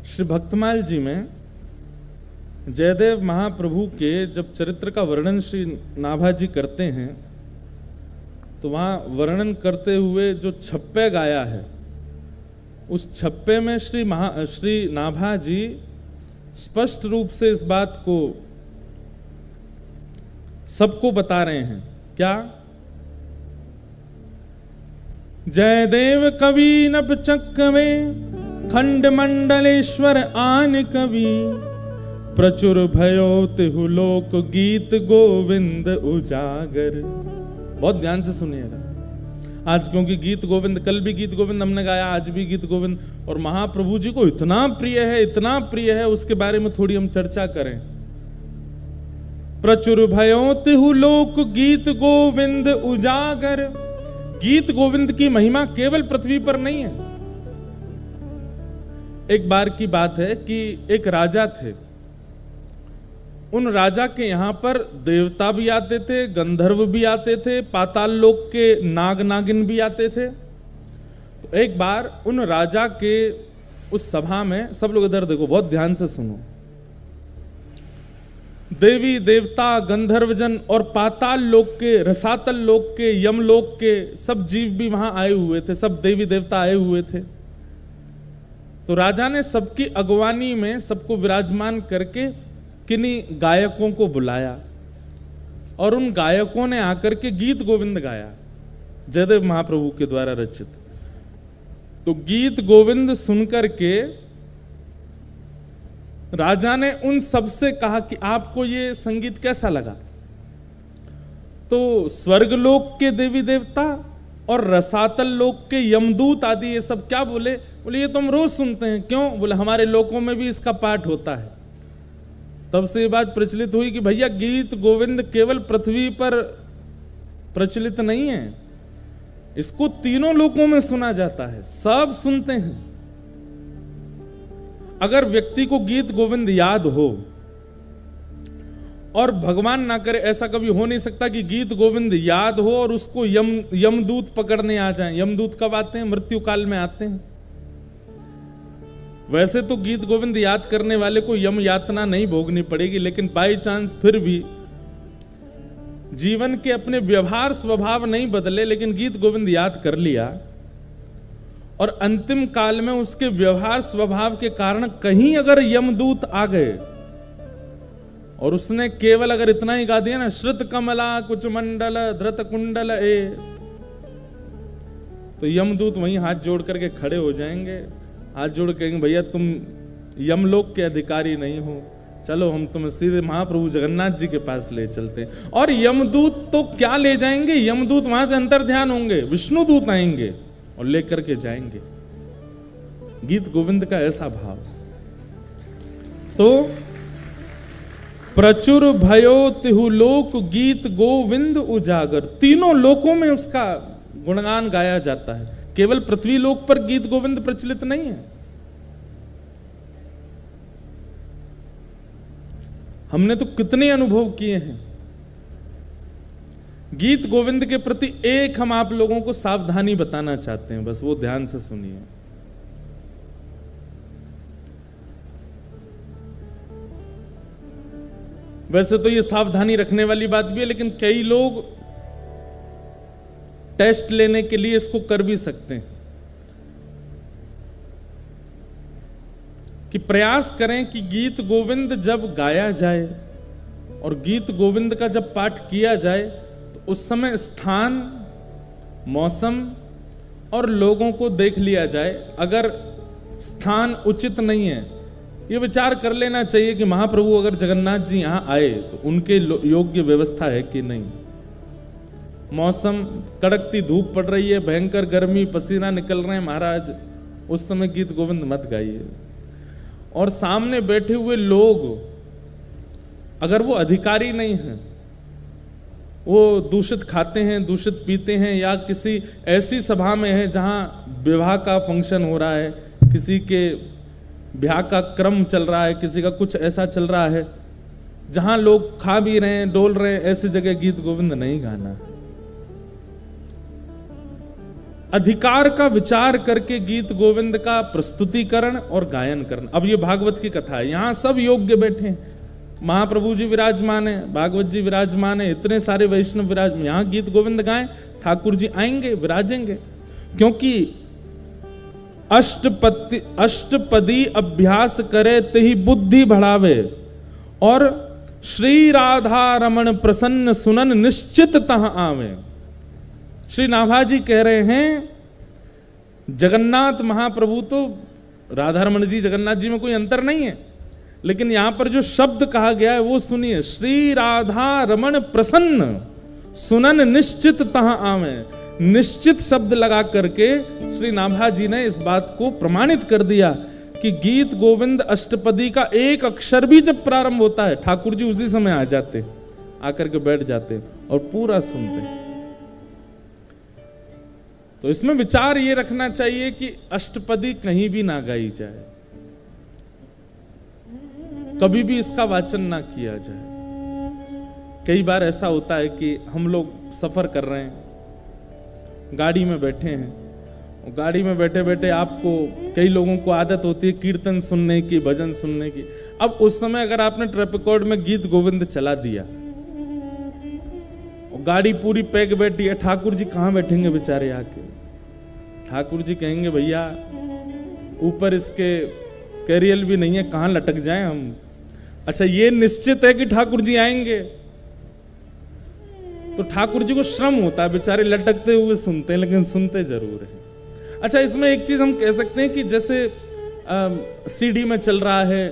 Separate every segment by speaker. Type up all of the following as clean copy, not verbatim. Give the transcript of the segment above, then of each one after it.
Speaker 1: श्री भक्तमाल जी में जयदेव महाप्रभु के जब चरित्र का वर्णन श्री नाभा जी करते हैं तो वहां वर्णन करते हुए जो छप्पे गाया है, उस छप्पे में श्री नाभा जी स्पष्ट रूप से इस बात को सबको बता रहे हैं। क्या? जयदेव कवि नभ चक्कवे खंड मंडलेश्वर आन कवि प्रचुर भयो तिहु लोक गीत गोविंद उजागर। बहुत ध्यान से सुनिएगा आज, क्योंकि गीत गोविंद, कल भी गीत गोविंद हमने गाया, आज भी गीत गोविंद, और महाप्रभु जी को इतना प्रिय है, इतना प्रिय है, उसके बारे में थोड़ी हम चर्चा करें। प्रचुर भयो तिहु लोक गीत गोविंद उजागर। गीत गोविंद की महिमा केवल पृथ्वी पर नहीं है। एक बार की बात है कि एक राजा थे, उन राजा के यहां पर देवता भी आते थे, गंधर्व भी आते थे, पाताल लोक के नाग नागिन भी आते थे। तो एक बार उन राजा के उस सभा में, सब लोग इधर देखो, बहुत ध्यान से सुनो, देवी देवता गंधर्वजन और पाताल लोक के, रसातल लोक के, यमलोक के सब जीव भी वहां आए हुए थे, सब देवी देवता आए हुए थे। तो राजा ने सबकी अगवानी में सबको विराजमान करके किन्हीं गायकों को बुलाया और उन गायकों ने आकर के गीत गोविंद गाया, जयदेव महाप्रभु के द्वारा रचित। तो गीत गोविंद सुनकर के राजा ने उन सबसे कहा कि आपको ये संगीत कैसा लगा? तो स्वर्गलोक के देवी देवता और रसातल लोक के यमदूत आदि ये सब क्या बोले? बोले ये तो हम रोज सुनते हैं। क्यों? बोले हमारे लोकों में भी इसका पाठ होता है। तब से ये बात प्रचलित हुई कि भैया गीत गोविंद केवल पृथ्वी पर प्रचलित नहीं है, इसको तीनों लोकों में सुना जाता है, सब सुनते हैं। अगर व्यक्ति को गीत गोविंद याद हो, और भगवान ना करे ऐसा कभी हो नहीं सकता कि गीत गोविंद याद हो और उसको यमदूत पकड़ने आ जाएं। यमदूत कब आते हैं? मृत्यु काल में आते हैं। वैसे तो गीत गोविंद याद करने वाले को यम यातना नहीं भोगनी पड़ेगी, लेकिन बाई चांस फिर भी जीवन के अपने व्यवहार स्वभाव नहीं बदले, लेकिन गीत गोविंद याद कर लिया और अंतिम काल में उसके व्यवहार स्वभाव के कारण कहीं अगर यमदूत आ गए और उसने केवल अगर इतना ही गा दिया ना, श्रुत कमला कुछ मंडल धृत कुंडल ए, तो यमदूत वहीं हाथ जोड़ करके खड़े हो जाएंगे, हाथ जोड़ कहेंगे भैया तुम यमलोक के अधिकारी नहीं हो, चलो हम तुम्हें सीधे महाप्रभु जगन्नाथ जी के पास ले चलते हैं। और यमदूत तो क्या ले जाएंगे, यमदूत वहां से अंतर ध्यान होंगे, विष्णु दूत आएंगे और लेकर के जाएंगे। गीत गोविंद का ऐसा भाव। तो प्रचुर भयो तिहु लोक गीत गोविंद उजागर, तीनों लोकों में उसका गुणगान गाया जाता है, केवल पृथ्वी लोक पर गीत गोविंद प्रचलित नहीं है। हमने तो कितने अनुभव किए हैं। गीत गोविंद के प्रति एक हम आप लोगों को सावधानी बताना चाहते हैं, बस वो ध्यान से सुनिए। वैसे तो ये सावधानी रखने वाली बात भी है, लेकिन कई लोग टेस्ट लेने के लिए इसको कर भी सकते हैं कि प्रयास करें कि गीत गोविंद जब गाया जाए और गीत गोविंद का जब पाठ किया जाए तो उस समय स्थान, मौसम और लोगों को देख लिया जाए। अगर स्थान उचित नहीं है, ये विचार कर लेना चाहिए कि महाप्रभु अगर जगन्नाथ जी यहां आए तो उनके योग्य व्यवस्था है कि नहीं। मौसम, कड़कती धूप पड़ रही है, भयंकर गर्मी, पसीना निकल रहे हैं महाराज, उस समय गीत गोविंद मत गाइए। और सामने बैठे हुए लोग अगर वो अधिकारी नहीं हैं, वो दूषित खाते हैं, दूषित पीते हैं, या किसी ऐसी सभा में है जहां विवाह का फंक्शन हो रहा है, किसी के ब्याह का क्रम चल रहा है, किसी का कुछ ऐसा चल रहा है जहां लोग खा भी रहे हैं, डोल रहे हैं, ऐसी जगह गीत गोविंद नहीं गाना। अधिकार का विचार करके गीत गोविंद का प्रस्तुतिकरण और गायन करना। अब ये भागवत की कथा है, यहां सब योग्य बैठे हैं, महाप्रभु जी विराजमान है, भागवत जी विराजमान है, इतने सारे वैष्णव विराजमान, यहां गीत गोविंद गाएं, ठाकुर जी आएंगे विराजेंगे। क्योंकि अष्टपदी अभ्यास करे तही बुद्धि बढ़ावे, और श्री राधा रमण प्रसन्न सुनन निश्चित तह आवे। श्री नाभाजी कह रहे हैं जगन्नाथ महाप्रभु तो राधा रमण जी जगन्नाथ जी में कोई अंतर नहीं है, लेकिन यहां पर जो शब्द कहा गया है वो सुनिए, श्री राधा रमण प्रसन्न सुनन निश्चित तह आवे। निश्चित शब्द लगा करके श्री नाभाजी ने इस बात को प्रमाणित कर दिया कि गीत गोविंद अष्टपदी का एक अक्षर भी जब प्रारंभ होता है ठाकुर जी उसी समय आ जाते, आकर के बैठ जाते और पूरा सुनते। तो इसमें विचार ये रखना चाहिए कि अष्टपदी कहीं भी ना गाई जाए, कभी भी इसका वाचन ना किया जाए। कई बार ऐसा होता है कि हम लोग सफर कर रहे हैं, गाड़ी में बैठे हैं, और गाड़ी में बैठे बैठे आपको, कई लोगों को आदत होती है कीर्तन सुनने की, भजन सुनने की। अब उस समय अगर आपने ट्रैप रिकॉर्ड में गीत गोविंद चला दिया और गाड़ी पूरी पैक बैठी है, ठाकुर जी कहां बैठेंगे बेचारे आके? ठाकुर जी कहेंगे भैया ऊपर इसके कैरियल भी नहीं है, कहां लटक जाएं हम। अच्छा, ये निश्चित है कि ठाकुर जी आएंगे, तो ठाकुर जी को श्रम होता है, बेचारे लटकते हुए सुनते हैं, लेकिन सुनते जरूर हैं। अच्छा, इसमें एक चीज हम कह सकते हैं कि जैसे सीडी में चल रहा है,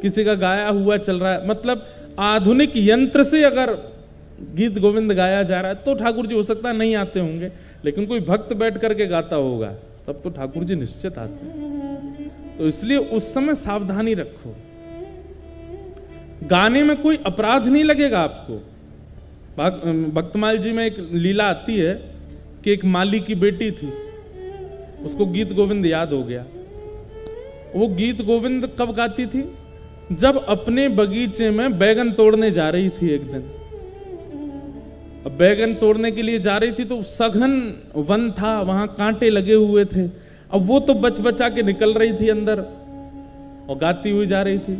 Speaker 1: किसी का गाया हुआ चल रहा है, मतलब आधुनिक यंत्र से अगर गीत गोविंद गाया जा रहा है तो ठाकुर जी हो सकता है नहीं आते होंगे, लेकिन कोई भक्त बैठ करके गाता होगा तब तो ठाकुर जी निश्चित आते हैं। तो इसलिए उस समय सावधानी रखो, गाने में कोई अपराध नहीं लगेगा आपको। भक्तमाल जी में एक लीला आती है कि एक माली की बेटी थी, उसको गीत गोविंद याद हो गया। वो गीत गोविंद कब गाती थी? जब अपने बगीचे में बैगन तोड़ने जा रही थी एक दिन। अब बैगन तोड़ने के लिए जा रही थी तो सघन वन था, वहां कांटे लगे हुए थे। अब वो तो बच बचा के निकल रही थी अंदर और गाती हुई जा रही थी।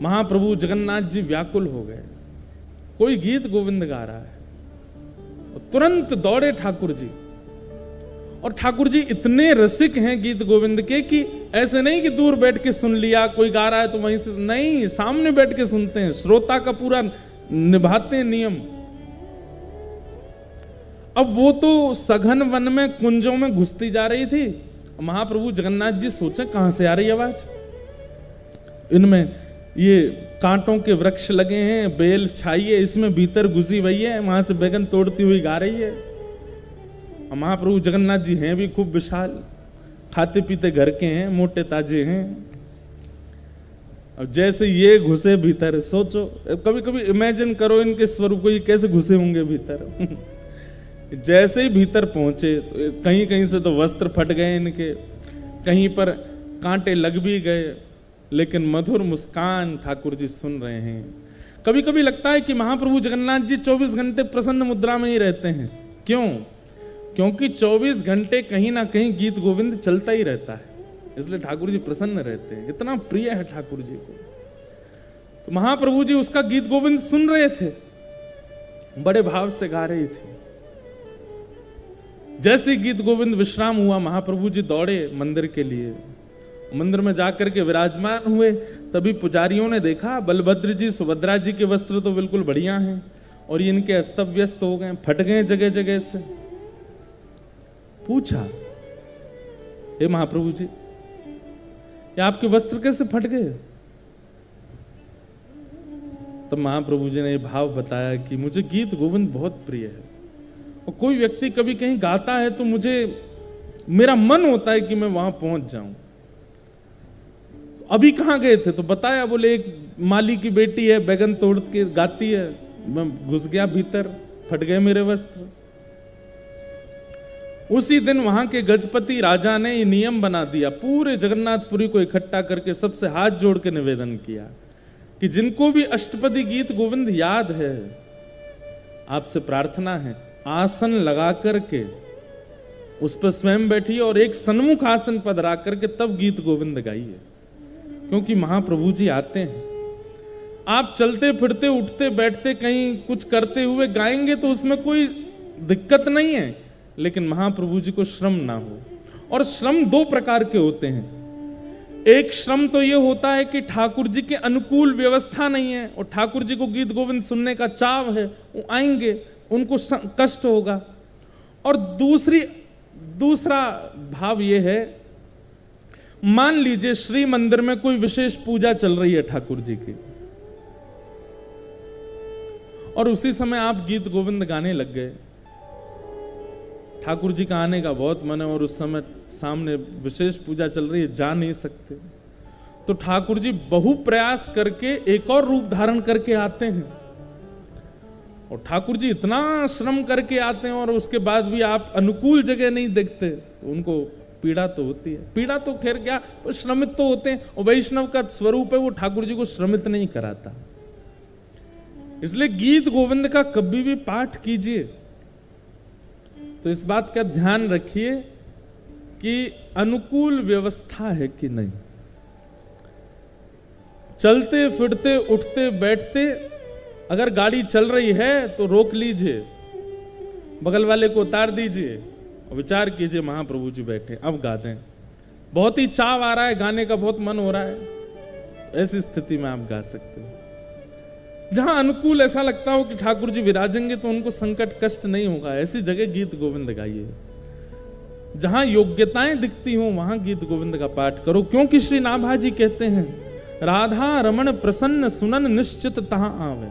Speaker 1: महाप्रभु जगन्नाथ जी व्याकुल हो गए, कोई गीत गोविंद गा रहा है, और तुरंत दौड़े ठाकुर जी। और ठाकुर जी इतने रसिक हैं गीत गोविंद के कि ऐसे नहीं कि दूर बैठ के सुन लिया, कोई गा रहा है तो वहीं से नहीं, सामने बैठ के सुनते हैं, श्रोता का पूरा निभाते हैं नियम। अब वो तो सघन वन में कुंजों में घुसती जा रही थी। महाप्रभु जगन्नाथ जी सोचे कहां से आ रही आवाज, इनमें ये कांटों के वृक्ष लगे हैं, बेल छाई है, इसमें भीतर घुसी हुई है, वहां से बैगन तोड़ती हुई गा रही है। महाप्रभु जगन्नाथ जी हैं भी खूब विशाल, खाते पीते घर के हैं, मोटे ताजे हैं। अब जैसे ये घुसे भीतर, सोचो कभी कभी इमेजिन करो इनके स्वरूप को, ये कैसे घुसे होंगे भीतर। जैसे ही भीतर पहुंचे तो कहीं कहीं से तो वस्त्र फट गए इनके, कहीं पर कांटे लग भी गए, लेकिन मधुर मुस्कान ठाकुर जी सुन रहे हैं। कभी कभी लगता है कि महाप्रभु जगन्नाथ जी 24 घंटे प्रसन्न मुद्रा में ही रहते हैं। क्यों? क्योंकि 24 घंटे कहीं ना कहीं गीत गोविंद चलता ही रहता है, इसलिए ठाकुर जी प्रसन्न रहते हैं, इतना प्रिय है ठाकुर जी को। तो महाप्रभु जी उसका गीत गोविंद सुन रहे थे, बड़े भाव से गा रही थी। जैसे गीत गोविंद विश्राम हुआ, महाप्रभु जी दौड़े मंदिर के लिए। मंदिर में जाकर के विराजमान हुए, तभी पुजारियों ने देखा बलभद्र जी सुभद्रा जी के वस्त्र तो बिल्कुल बढ़िया हैं और ये इनके अस्त व्यस्त हो गए, फट गए जगह जगह से। पूछा, हे महाप्रभु जी, ये आपके वस्त्र कैसे फट गए? तब महाप्रभु जी ने ये भाव बताया कि मुझे गीत गोविंद बहुत प्रिय है, और कोई व्यक्ति कभी कहीं गाता है तो मुझे, मेरा मन होता है कि मैं वहां पहुंच जाऊं। अभी कहां गए थे? तो बताया, बोले एक माली की बेटी है, बैगन तोड़ के गाती है, मैं घुस गया भीतर, फट गए मेरे वस्त्र। उसी दिन वहां के गजपति राजा ने ये नियम बना दिया, पूरे जगन्नाथपुरी को इकट्ठा करके सबसे हाथ जोड़ के निवेदन किया कि जिनको भी अष्टपदी गीत गोविंद याद है, आपसे प्रार्थना है आसन लगा करके उस पर स्वयं बैठिए और एक सन्मुख आसन पधरा करके तब गीत गोविंद गाइए, क्योंकि महाप्रभु जी आते हैं। आप चलते फिरते उठते बैठते कहीं कुछ करते हुए गाएंगे तो उसमें कोई दिक्कत नहीं है, लेकिन महाप्रभु जी को श्रम ना हो। और श्रम दो प्रकार के होते हैं। एक श्रम तो ये होता है कि ठाकुर जी के अनुकूल व्यवस्था नहीं है और ठाकुर जी को गीत गोविंद सुनने का चाव है, वो आएंगे, उनको कष्ट होगा। और दूसरा भाव ये है, मान लीजिए श्री मंदिर में कोई विशेष पूजा चल रही है ठाकुर जी की और उसी समय आप गीत गोविंद गाने लग गए। ठाकुर जी का आने का बहुत मन है और उस समय सामने विशेष पूजा चल रही है, जा नहीं सकते, तो ठाकुर जी बहु प्रयास करके एक और रूप धारण करके आते हैं। और ठाकुर जी इतना श्रम करके आते हैं और उसके बाद भी आप अनुकूल जगह नहीं देखते, तो उनको पीड़ा तो होती है। पीड़ा तो खैर क्या, वो श्रमित तो होते हैं, और वैष्णव का स्वरूप है वो ठाकुर जी को श्रमित नहीं कराता। इसलिए गीत गोविंद का कभी भी पाठ कीजिए तो इस बात का ध्यान रखिए कि अनुकूल व्यवस्था है कि नहीं। चलते फिरते उठते बैठते अगर गाड़ी चल रही है तो रोक लीजिए, बगल वाले को उतार दीजिए और विचार कीजिए महाप्रभु जी बैठे, अब गाते हैं। बहुत ही चाव आ रहा है, गाने का बहुत मन हो रहा है, ऐसी स्थिति में आप गा सकते हैं। जहां अनुकूल ऐसा लगता हो कि ठाकुर जी विराजेंगे तो उनको संकट कष्ट नहीं होगा, ऐसी जगह गीत गोविंद गाइए। जहां योग्यताएं दिखती हो वहां गीत गोविंद का पाठ करो, क्योंकि श्री नाभाजी कहते हैं, राधा रमण प्रसन्न सुनन निश्चित तहां आवे।